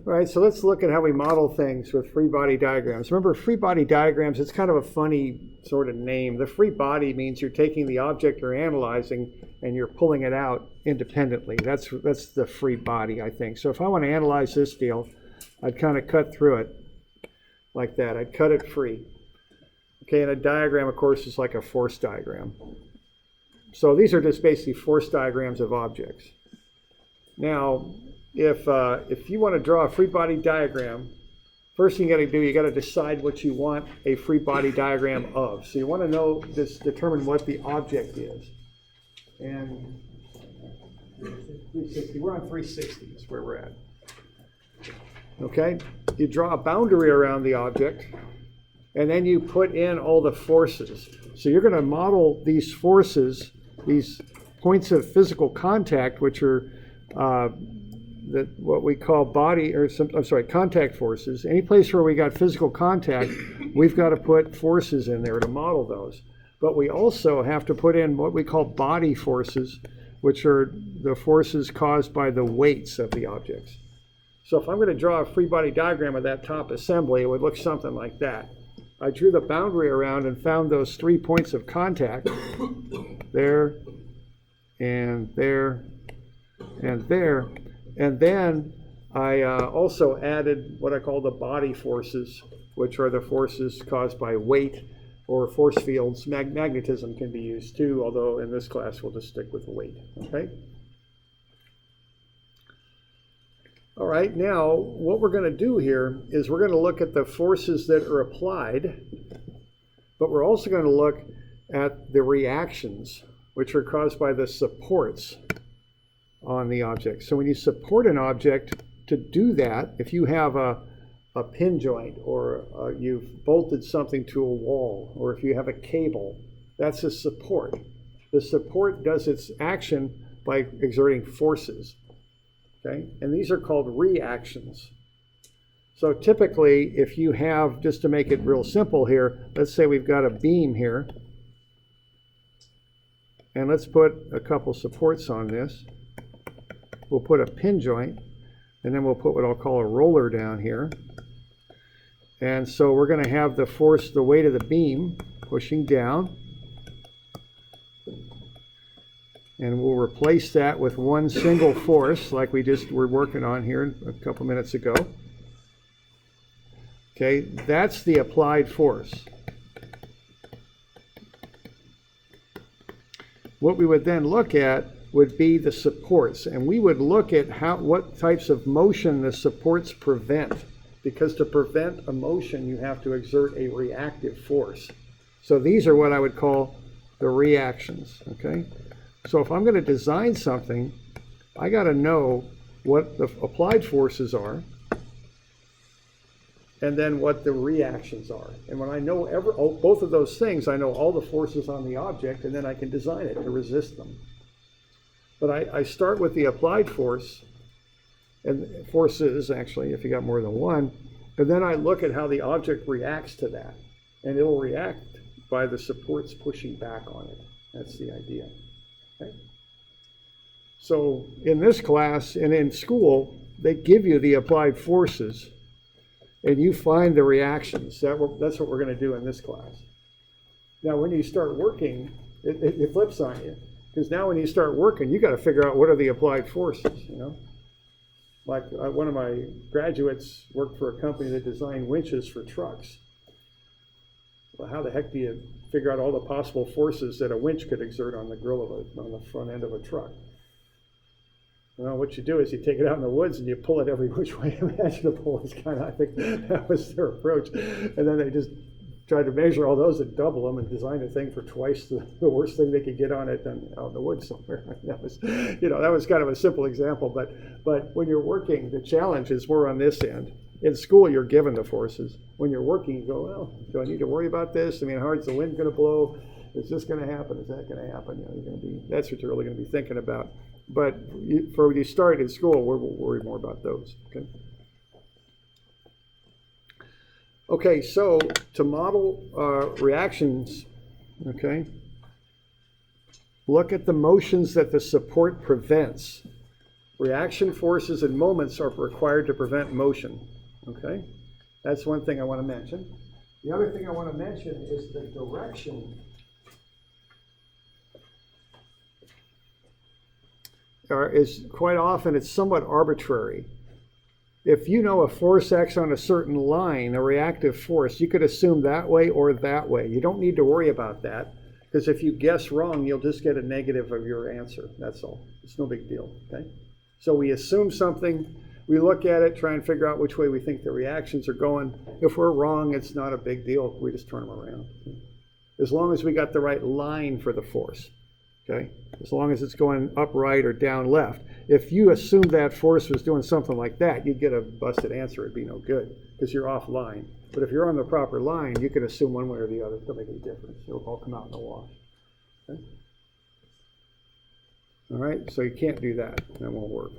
All right, so let's look at how we model things with free body diagrams. Remember, free body diagrams, it's kind of a funny sort of name. The free body means you're taking the object you're analyzing and you're pulling it out independently. That's the free body, I think. So if I want to analyze this deal, I'd kind of cut through it like that. I'd cut it free. Okay, and a diagram, of course, is like a force diagram. So these are just basically force diagrams of objects. Now, if you want to draw a free body diagram, first thing you got to do, you got to decide what you want a free body diagram of. So you want to determine what the object is. And 360, we're on 360 is where we're at. Okay, you draw a boundary around the object, and then you put in all the forces. So you're going to model these forces, these points of physical contact, which are what we call contact forces. Any place where we got physical contact, we've got to put forces in there to model those. But we also have to put in what we call body forces, which are the forces caused by the weights of the objects. So if I'm going to draw a free body diagram of that top assembly, it would look something like that. I drew the boundary around and found those 3 points of contact, there, and there, and there. And then I also added what I call the body forces, which are the forces caused by weight or force fields. Magnetism can be used too, although in this class we'll just stick with weight. Okay? All right, now what we're going to do here is we're going to look at the forces that are applied, but we're also going to look at the reactions, which are caused by the supports on the object. So when you support an object, to do that, if you have a pin joint or you've bolted something to a wall, or if you have a cable, that's a support. The support does its action by exerting forces. Okay? And these are called reactions. So typically, if you have, just to make it real simple here, let's say we've got a beam here, and let's put a couple supports on this. We'll put a pin joint, and then we'll put what I'll call a roller down here. And so we're going to have the force, the weight of the beam pushing down. And we'll replace that with one single force, like we just were working on here a couple minutes ago. Okay, that's the applied force. What we would then look at would be the supports, and we would look at what types of motion the supports prevent, because to prevent a motion you have to exert a reactive force. So these are what I would call the reactions. Okay, so if I'm going to design something, I got to know what the applied forces are and then what the reactions are. And when I know both of those things, I know all the forces on the object, and then I can design it to resist them. But I start with the applied force, and forces actually, if you got more than one, and then I look at how the object reacts to that. And it'll react by the supports pushing back on it. That's the idea. Okay? So in this class and in school, they give you the applied forces, and you find the reactions. That's what we're going to do in this class. Now, when you start working, it flips on you. Because now when you start working, you got to figure out what are the applied forces, you know? Like one of my graduates worked for a company that designed winches for trucks. Well, how the heck do you figure out all the possible forces that a winch could exert on the on the front end of a truck? Well, what you do is you take it out in the woods and you pull it every which way imaginable. It's kind of, I think that was their approach. And then they just tried to measure all those and double them and design a thing for twice the worst thing they could get on it than out in the woods somewhere. That was, that was kind of a simple example. But when you're working, the challenge is more on this end. In school, you're given the forces. When you're working, you go, well, do I need to worry about this? I mean, how hard's the wind going to blow? Is this going to happen? Is that going to happen? That's what you're really going to be thinking about. But for when you start in school, we'll worry more about those. Okay. Okay, so to model reactions, okay, look at the motions that the support prevents. Reaction forces and moments are required to prevent motion. Okay? That's one thing I want to mention. The other thing I want to mention is the direction. Is quite often it's somewhat arbitrary. If you know a force acts on a certain line, a reactive force, you could assume that way or that way. You don't need to worry about that, because if you guess wrong, you'll just get a negative of your answer. That's all. It's no big deal. Okay? So we assume something, we look at it, try and figure out which way we think the reactions are going. If we're wrong, it's not a big deal. We just turn them around. As long as we got the right line for the force. Okay? As long as it's going up right or down left. If you assumed that force was doing something like that, you'd get a busted answer. It'd be no good because you're off line. But if you're on the proper line, you can assume one way or the other. It doesn't make any difference. It'll all come out in the wash. Okay? All right, so you can't do that. That won't work.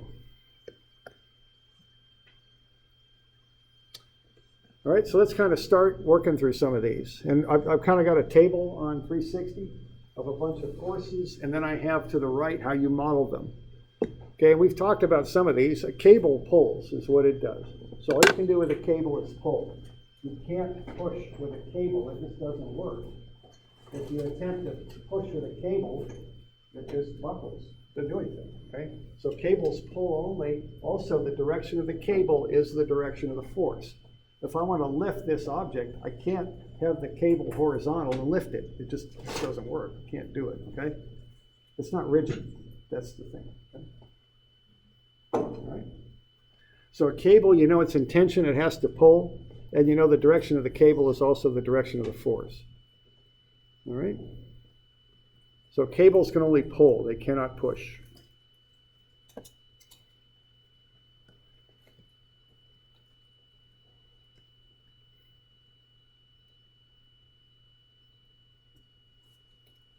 All right, so let's kind of start working through some of these. And I've kind of got a table on 360 of a bunch of forces, and then I have to the right how you model them. Okay, and we've talked about some of these. A cable pulls is what it does. So all you can do with a cable is pull. You can't push with a cable. It just doesn't work. If you attempt to push with a cable, it just buckles. Doesn't do anything, okay? So cables pull only. Also, the direction of the cable is the direction of the force. If I want to lift this object, I can't have the cable horizontal and lift it. It just doesn't work. You can't do it, okay? It's not rigid. That's the thing, okay? All right. So a cable, you know its intention, it has to pull, and you know the direction of the cable is also the direction of the force. All right? So cables can only pull, they cannot push.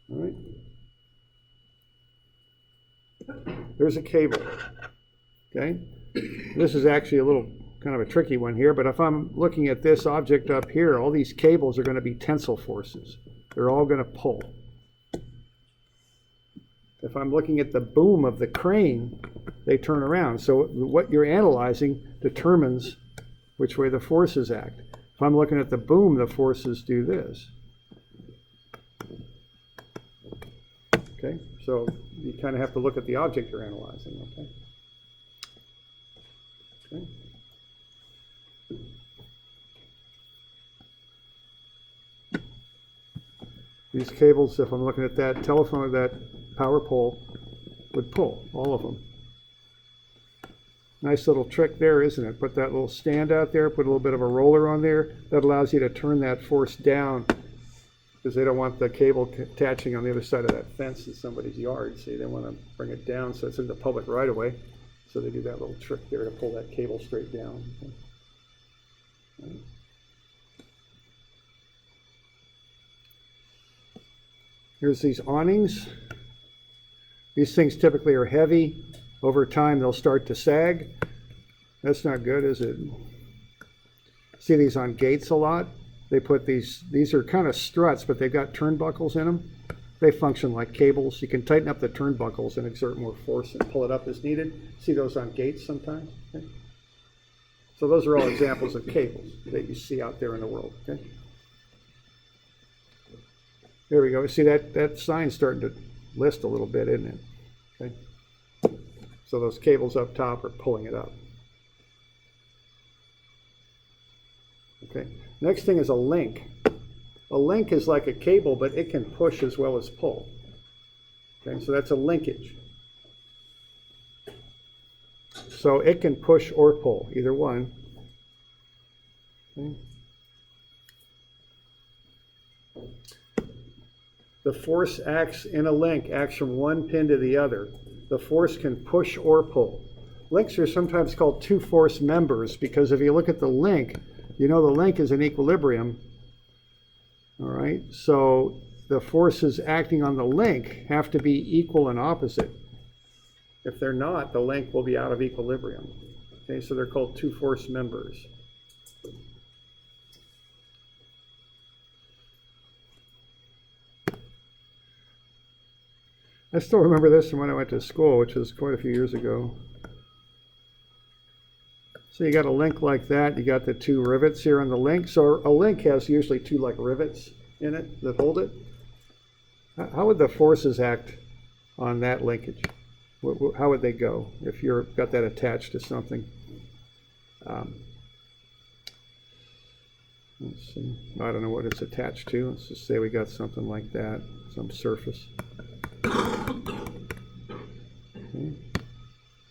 All right. There's a cable. Okay? This is actually a little kind of a tricky one here, but if I'm looking at this object up here, all these cables are going to be tensile forces. They're all going to pull. If I'm looking at the boom of the crane, they turn around. So what you're analyzing determines which way the forces act. If I'm looking at the boom, the forces do this. Okay, so you kind of have to look at the object you're analyzing, okay? Okay. These cables, if I'm looking at that telephone, that power pole, would pull, all of them. Nice little trick there, isn't it? Put that little stand out there, put a little bit of a roller on there. That allows you to turn that force down because they don't want the cable attaching on the other side of that fence in somebody's yard. See, they want to bring it down so it's in the public right of way. So they do that little trick there to pull that cable straight down. Okay. Right. Here's these awnings. These things typically are heavy. Over time, they'll start to sag. That's not good, is it? See these on gates a lot? They put these are kind of struts, but they've got turnbuckles in them. They function like cables. You can tighten up the turnbuckles and exert more force and pull it up as needed. See those on gates sometimes? Okay. So those are all examples of cables that you see out there in the world. Okay. There we go. See that sign's starting to list a little bit, isn't it? Okay. So those cables up top are pulling it up. Okay. Next thing is a link. A link is like a cable, but it can push as well as pull. Okay, so that's a linkage. So it can push or pull, either one. Okay. The force acts in a link, acts from one pin to the other. The force can push or pull. Links are sometimes called two-force members because if you look at the link, you know the link is in equilibrium. All right, so the forces acting on the link have to be equal and opposite. If they're not, the link will be out of equilibrium. Okay, so they're called two-force members. I still remember this from when I went to school, which was quite a few years ago. So you got a link like that. You got the two rivets here on the link. So a link has usually two like rivets in it that hold it. How would the forces act on that linkage? How would they go if you've got that attached to something? Let's see. I don't know what it's attached to. Let's just say we got something like that, some surface. Okay.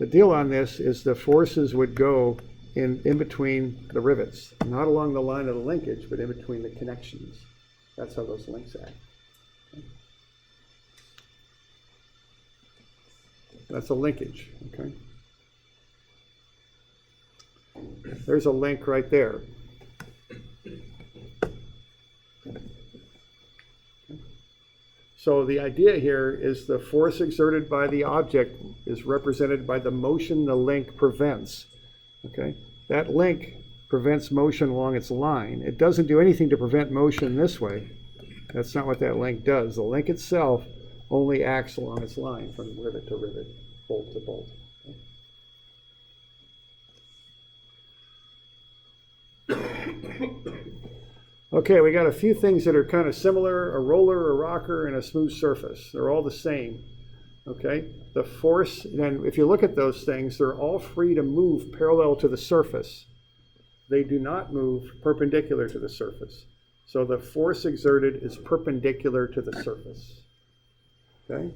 The deal on this is the forces would go in between the rivets, not along the line of the linkage, but in between the connections. That's how those links act. Okay. That's a linkage. Okay. There's a link right there. So the idea here is the force exerted by the object is represented by the motion the link prevents. Okay? That link prevents motion along its line. It doesn't do anything to prevent motion this way. That's not what that link does. The link itself only acts along its line from rivet to rivet, bolt to bolt. Okay, we got a few things that are kind of similar, a roller, a rocker, and a smooth surface. They're all the same. Okay, the force, and if you look at those things, they're all free to move parallel to the surface. They do not move perpendicular to the surface. So the force exerted is perpendicular to the surface. Okay,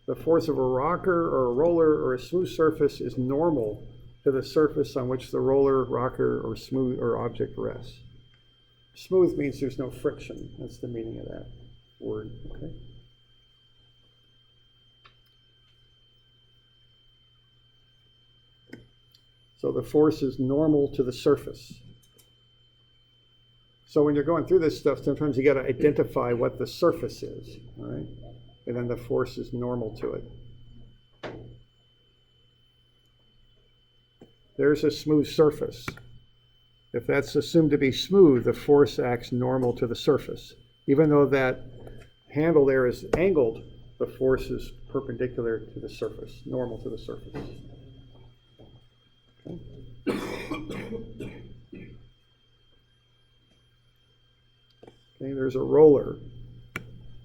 the force of a rocker or a roller or a smooth surface is normal to the surface on which the roller, rocker, or smooth or object rests. Smooth means there's no friction. That's the meaning of that word. Okay. So the force is normal to the surface. So when you're going through this stuff, sometimes you got to identify what the surface is, all right? And then the force is normal to it. There's a smooth surface. If that's assumed to be smooth, the force acts normal to the surface. Even though that handle there is angled, the force is perpendicular to the surface, normal to the surface. Okay. Okay, there's a roller.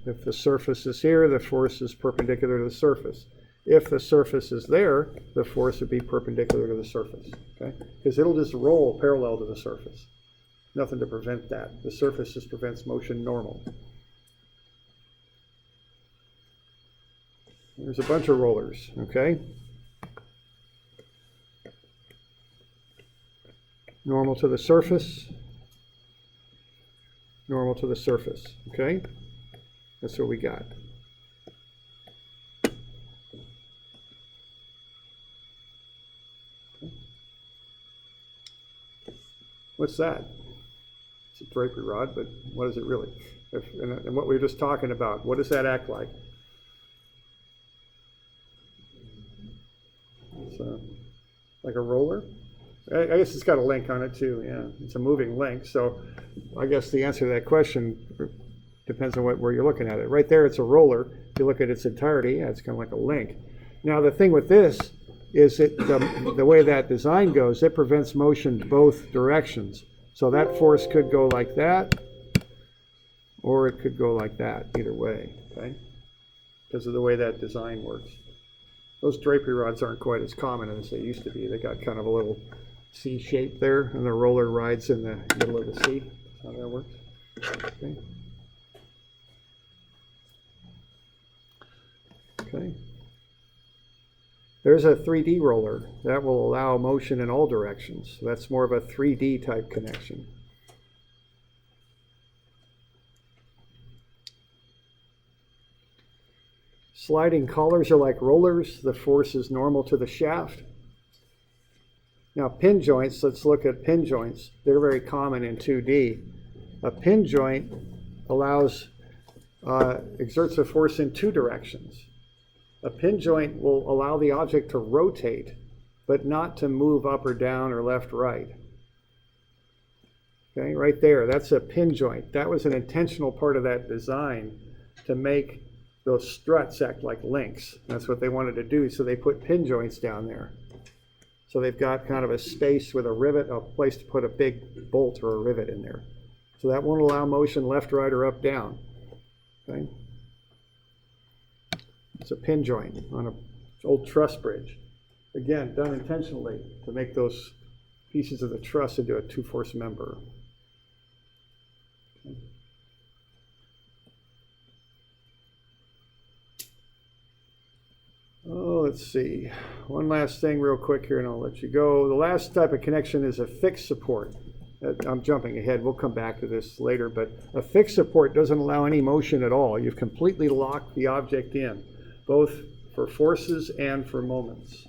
If the surface is here, the force is perpendicular to the surface. If the surface is there, the force would be perpendicular to the surface, okay? Because it'll just roll parallel to the surface. Nothing to prevent that. The surface just prevents motion normal. There's a bunch of rollers, okay? Normal to the surface. Normal to the surface, okay? That's what we got. What's that? It's a drapery rod, but what is it really? And what we were just talking about, what does that act like? It's like a roller. I guess it's got a link on it too, yeah. It's a moving link, so I guess the answer to that question depends on where you're looking at it. Right there, it's a roller. If you look at its entirety, yeah, it's kind of like a link. Now, the thing with this is the way that design goes, it prevents motion both directions. So that force could go like that, or it could go like that, either way, okay? Because of the way that design works. Those drapery rods aren't quite as common as they used to be. They got kind of a little C shape there, and the roller rides in the middle of the C. That's how that works. Okay. Okay. There's a 3D roller that will allow motion in all directions. So that's more of a 3D type connection. Sliding collars are like rollers. The force is normal to the shaft. Now pin joints, let's look at pin joints. They're very common in 2D. A pin joint exerts a force in two directions. A pin joint will allow the object to rotate, but not to move up or down or left, right. Okay, right there, that's a pin joint. That was an intentional part of that design to make those struts act like links. That's what they wanted to do, so they put pin joints down there. So they've got kind of a space with a rivet, a place to put a big bolt or a rivet in there. So that won't allow motion left, right, or up, down. Okay? It's a pin joint on an old truss bridge. Again, done intentionally to make those pieces of the truss into a 2-force member. Okay. Oh, let's see. One last thing real quick here and I'll let you go. The last type of connection is a fixed support. I'm jumping ahead. We'll come back to this later, but a fixed support doesn't allow any motion at all. You've completely locked the object in, both for forces and for moments.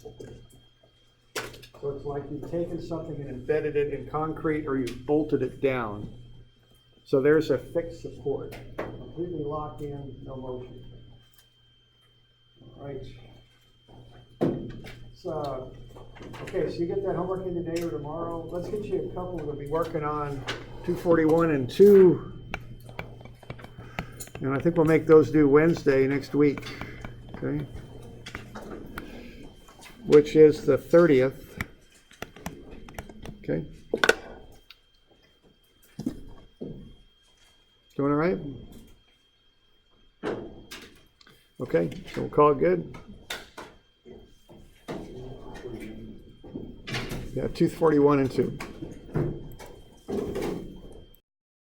So it's like you've taken something and embedded it in concrete or you've bolted it down. So there's a fixed support. Completely locked in, no motion. All right. Okay, so you get that homework in today or tomorrow. Let's get you a couple that'll be working on 241 and 2. And I think we'll make those due Wednesday next week. Okay. Which is the 30th. Okay. Doing all right? Okay, so we'll call it good. Yeah, 241 and 2.